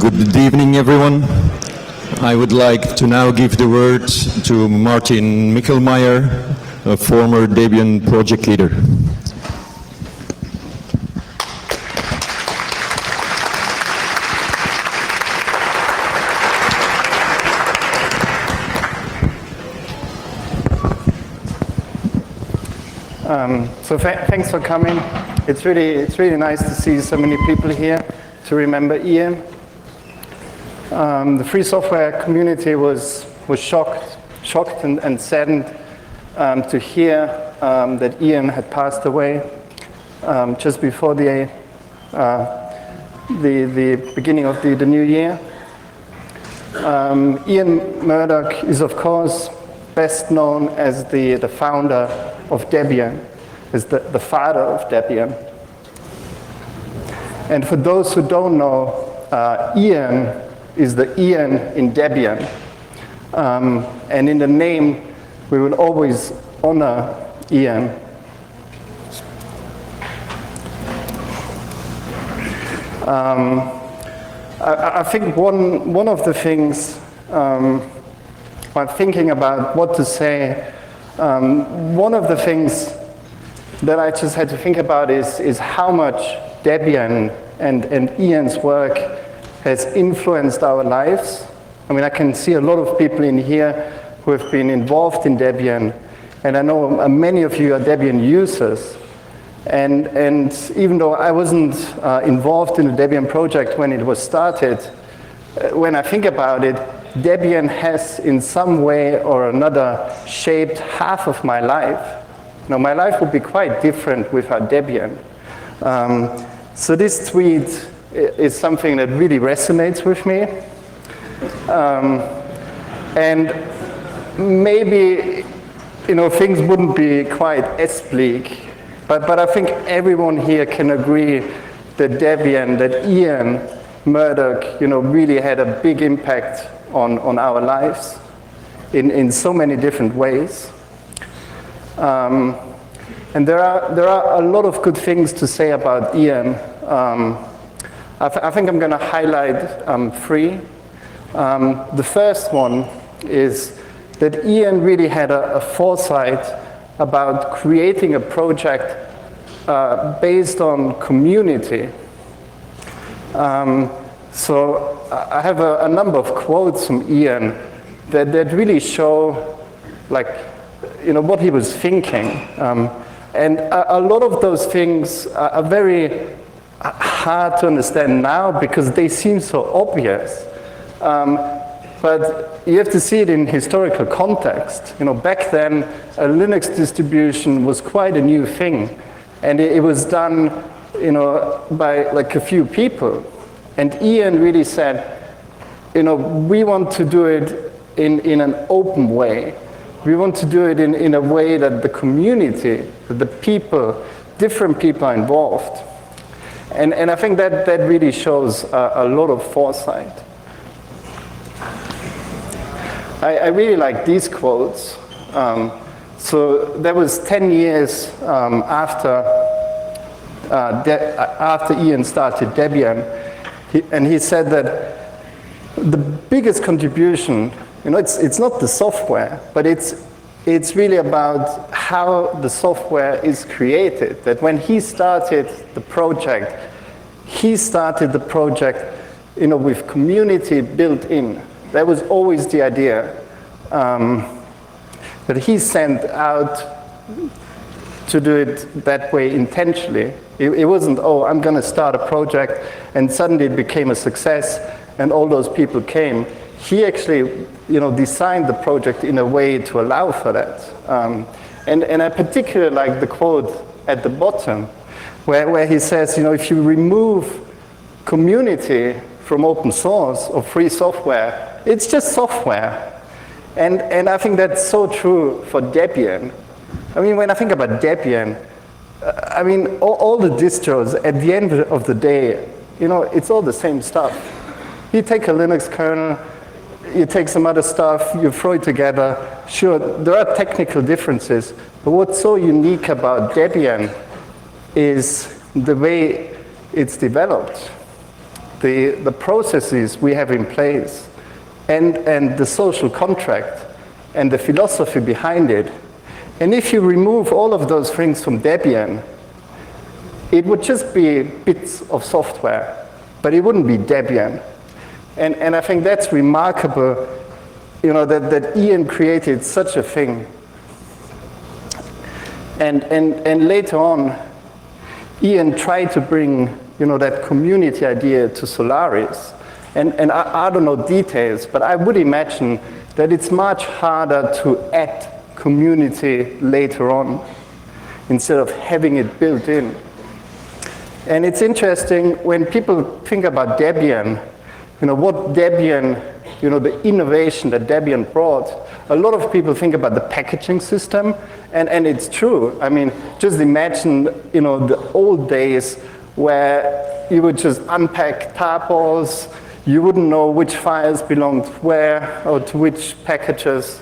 Good evening, everyone. I would like to now give the word to Martin Michelmeier, a former Debian project leader. Thanks for coming. It's really nice to see so many people here to remember Ian. The free software community was shocked and saddened to hear that Ian had passed away just before the beginning of the new year. Ian Murdock is, of course, best known as the founder of Debian, as the father of Debian. And for those who don't know, Ian is the Ian in Debian. And in the name, we will always honor Ian. I think one of the things, while thinking about what to say, one of the things that I just had to think about is how much Debian and Ian's work has influenced our lives. I mean, I can see a lot of people in here who have been involved in Debian, and I know many of you are Debian users. And even though I wasn't involved in the Debian project when it was started, when I think about it, Debian has in some way or another shaped half of my life. Now, my life would be quite different without Debian. So this tweet is something that really resonates with me. And maybe, things wouldn't be quite as bleak, but I think everyone here can agree that Debian, that Ian Murdock, really had a big impact on our lives in so many different ways. And there are a lot of good things to say about Ian. I think I'm going to highlight three. The first one is that Ian really had a foresight about creating a project based on community. So I have a number of quotes from Ian that really show, what he was thinking. And a lot of those things are very hard to understand now because they seem so obvious. But you have to see it in historical context. Back then, a Linux distribution was quite a new thing. And it was done, by a few people. And Ian really said, we want to do it in an open way. We want to do it in a way that the community, that the people, different people are involved. And I think that really shows a lot of foresight. I really like these quotes. So that was 10 years after Ian started Debian. And he said that the biggest contribution, it's not the software, but it's really about how the software is created. That when he started the project with community built in. That was always the idea. That he sent out to do it that way intentionally. It wasn't, I'm going to start a project and suddenly it became a success and all those people came. He actually, designed the project in a way to allow for that. And I particularly like the quote at the bottom where he says, if you remove community from open source or free software, it's just software. And I think that's so true for Debian. I mean, when I think about Debian, all the distros, at the end of the day, it's all the same stuff. You take a Linux kernel, you take some other stuff, you throw it together. Sure, there are technical differences, but what's so unique about Debian is the way it's developed. the processes we have in place, and the social contract, and the philosophy behind it. And if you remove all of those things from Debian, it would just be bits of software, but it wouldn't be Debian. And I think that's remarkable, that Ian created such a thing. And later on, Ian tried to bring, that community idea to Solaris. And I don't know details, but I would imagine that it's much harder to add community later on instead of having it built in. And it's interesting when people think about Debian, what Debian, the innovation that Debian brought, a lot of people think about the packaging system, and it's true. I mean, just imagine, the old days where you would just unpack tarballs, you wouldn't know which files belonged where or to which packages.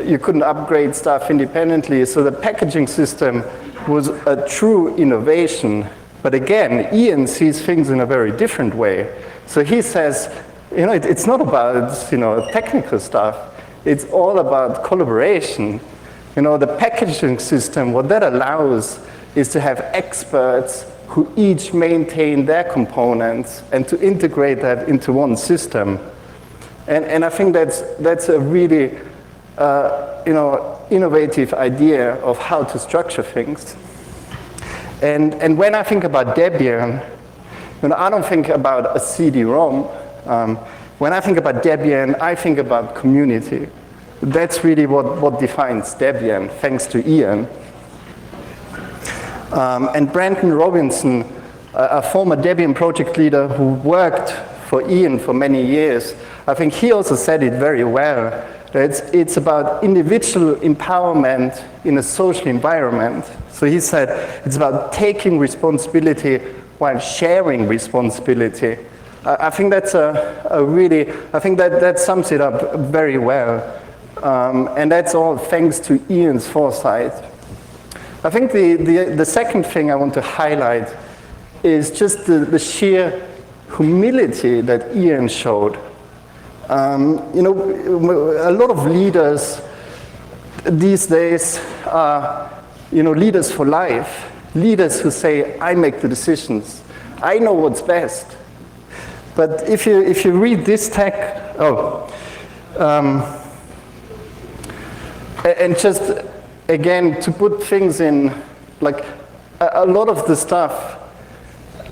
You couldn't upgrade stuff independently, so the packaging system was a true innovation. But again, Ian sees things in a very different way. So he says, it's not about, technical stuff. It's all about collaboration. The packaging system, what that allows is to have experts who each maintain their components and to integrate that into one system. And I think that's a really, innovative idea of how to structure things. And when I think about Debian, I don't think about a CD-ROM. When I think about Debian, I think about community. That's really what defines Debian, thanks to Ian. And Brandon Robinson, a former Debian project leader who worked for Ian for many years, I think he also said it very well. It's about individual empowerment in a social environment. So he said it's about taking responsibility while sharing responsibility. I think that's I think that sums it up very well. And that's all thanks to Ian's foresight. I think the second thing I want to highlight is just the sheer humility that Ian showed. A lot of leaders these days are, leaders for life. Leaders who say, I make the decisions. I know what's best. But if you read this text, and just, again, to put things in, like, a lot of the stuff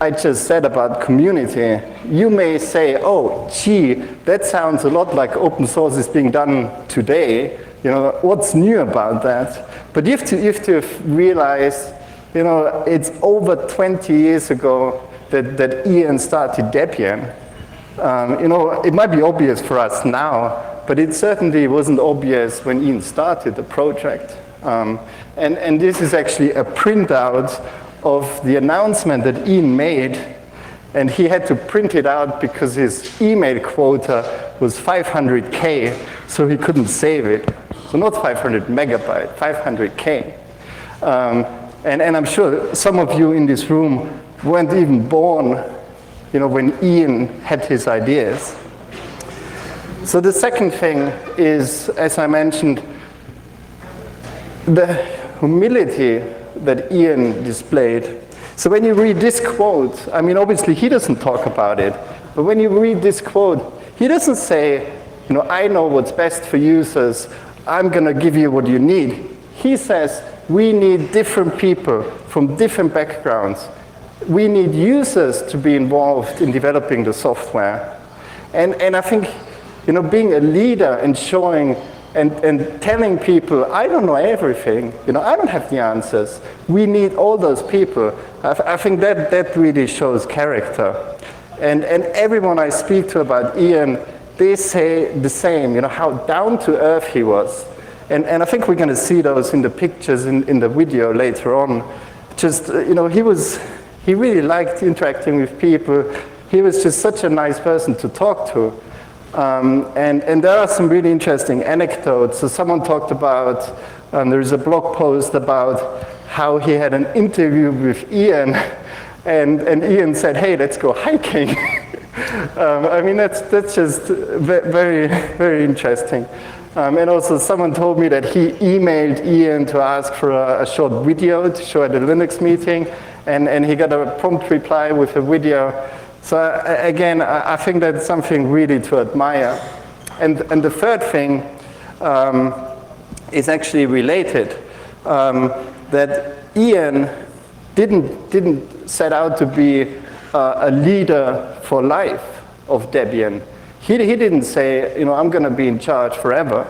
I just said about community, you may say, oh, gee, that sounds a lot like open source is being done today. What's new about that? But you have to realize, it's over 20 years ago that Ian started Debian. It might be obvious for us now, but it certainly wasn't obvious when Ian started the project. And this is actually a printout of the announcement that Ian made, and he had to print it out because his email quota was 500K, so he couldn't save it. So not 500 megabyte, 500K. And I'm sure some of you in this room weren't even born, when Ian had his ideas. So the second thing is, as I mentioned, the humility that Ian displayed. So when you read this quote, I mean, obviously he doesn't talk about it, but when you read this quote, he doesn't say, I know what's best for users, I'm going to give you what you need. He says, we need different people from different backgrounds. We need users to be involved in developing the software. And I think, being a leader and showing and telling people, I don't know everything, I don't have the answers. We need all those people. I think that really shows character. And everyone I speak to about Ian, they say the same, how down to earth he was. And I think we're going to see those in the pictures in the video later on. Just, he really liked interacting with people. He was just such a nice person to talk to. And there are some really interesting anecdotes. So someone talked about, there's a blog post about how he had an interview with Ian, and Ian said, hey, let's go hiking. I mean, that's just very, very interesting. And also someone told me that he emailed Ian to ask for a short video to show at a Linux meeting, and he got a prompt reply with a video. So again, I think that's something really to admire. And the third thing is actually related, that Ian didn't set out to be a leader for life of Debian. He didn't say, I'm going to be in charge forever.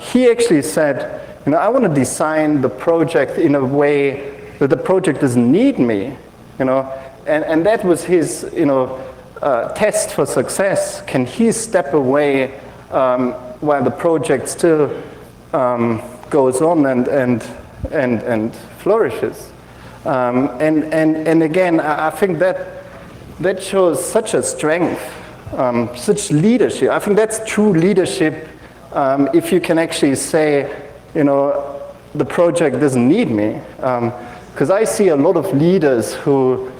He actually said, I want to design the project in a way that the project doesn't need me, and that was his, test for success. Can he step away while the project still goes on and flourishes? And again, I think that shows such a strength, such leadership. I think that's true leadership. If you can actually say, the project doesn't need me, because I see a lot of leaders who,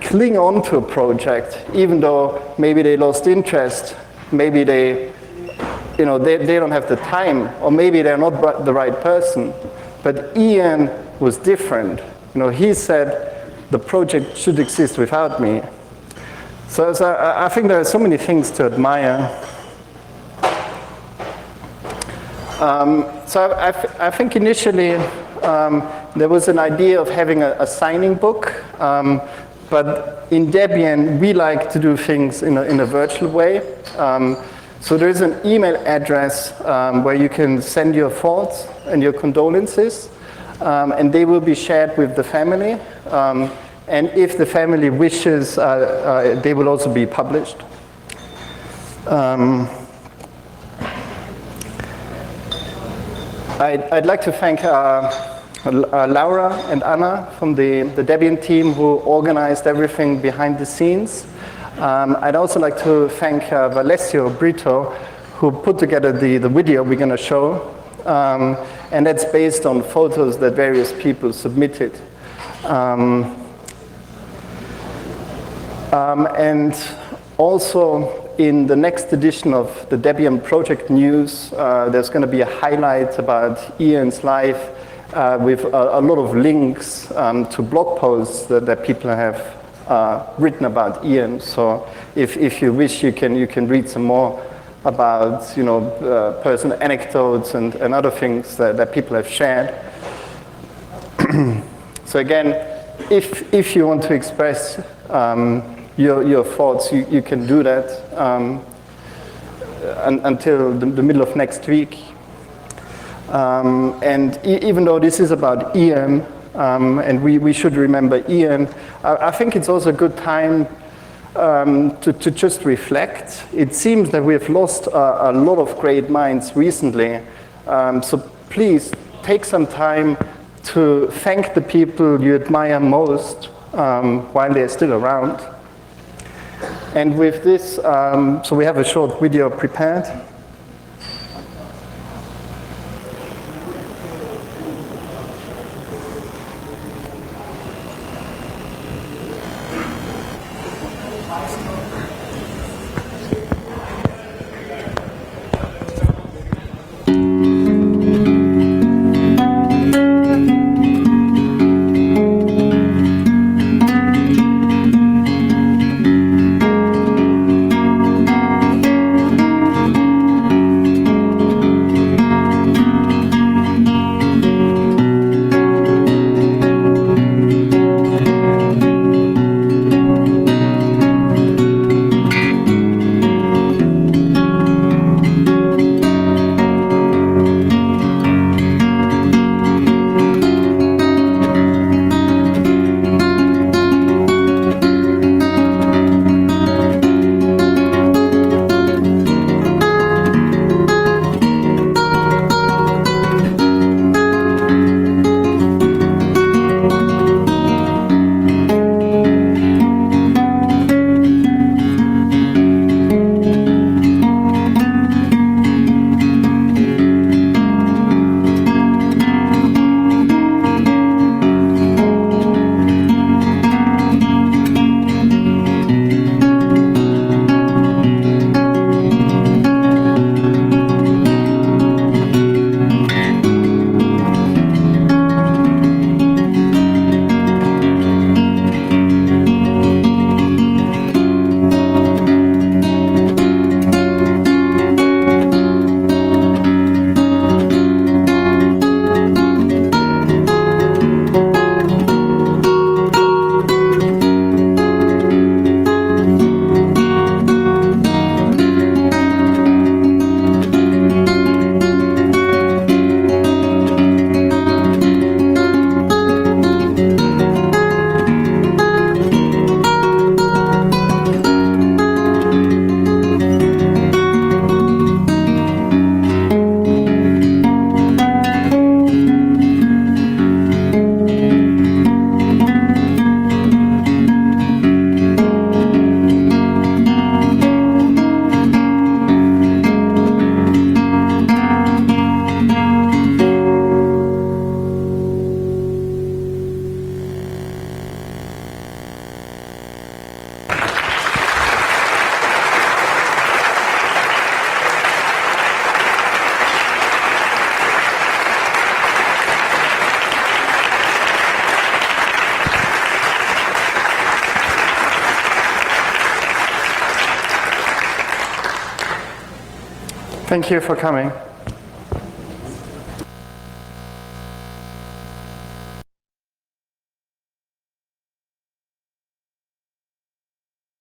cling on to a project, even though maybe they lost interest, maybe they don't have the time, or maybe they're not the right person. But Ian was different. He said the project should exist without me. So I think there are so many things to admire. So I think initially there was an idea of having a signing book, but in Debian we like to do things in a virtual way. So there is an email address where you can send your thoughts and your condolences, and they will be shared with the family. And if the family wishes, they will also be published. I'd like to thank Laura and Anna from the Debian team who organized everything behind the scenes. I'd also like to thank Valesio Brito, who put together the video we're going to show. And that's based on photos that various people submitted. And also in the next edition of the Debian project news, there's going to be a highlight about Ian's life with a lot of links to blog posts that people have written about Ian. So if you wish, you can read some more about personal anecdotes and other things that people have shared. So again, if you want to express your thoughts, you can do that until the middle of next week. And even though this is about Ian, and we should remember Ian, I think it's also a good time to just reflect. It seems that we've lost a lot of great minds recently. So please take some time to thank the people you admire most while they're still around. And with this, so we have a short video prepared. Thank you for coming.